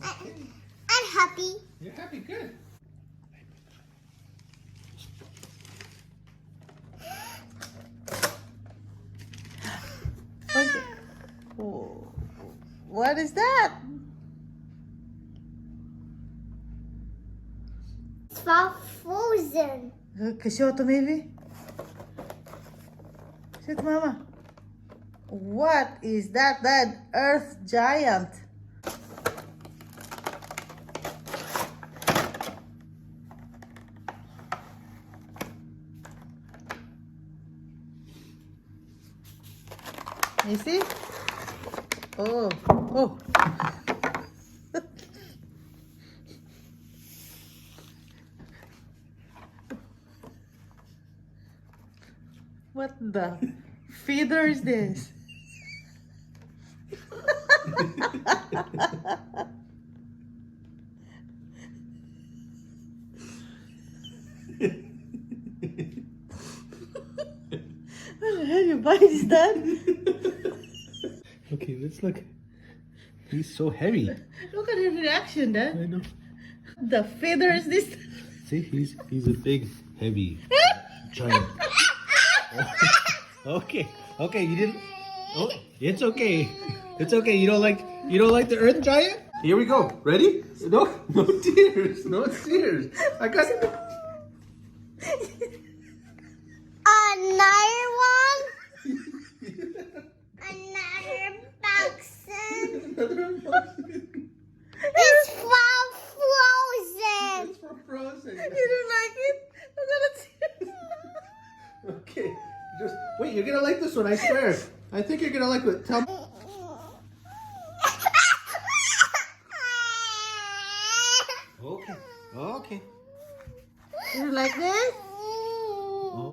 Okay. I'm happy. You're happy, good. What's it? Oh, what is that? It's for Frozen. Show it to maybe. Show it to Mama. What is that? That earth giant. You see? Oh, oh. What the feather is this? What the hell you bite is that? Okay, let's look. He's so heavy. Look at his reaction, Dad. I know. The feather is this. See, he's a big, heavy giant. Okay, okay, you didn't. Oh, it's okay. It's okay. You don't like the earth giant? Here we go. Ready? No tears. No tears. I got it. Another one. Another boxing. It's for Frozen. It's for Frozen. You don't like it? I'm gonna tear. Okay. Just wait. You're gonna like this one. I swear. I think you're gonna like it. Tell me. Okay. Okay. You like this?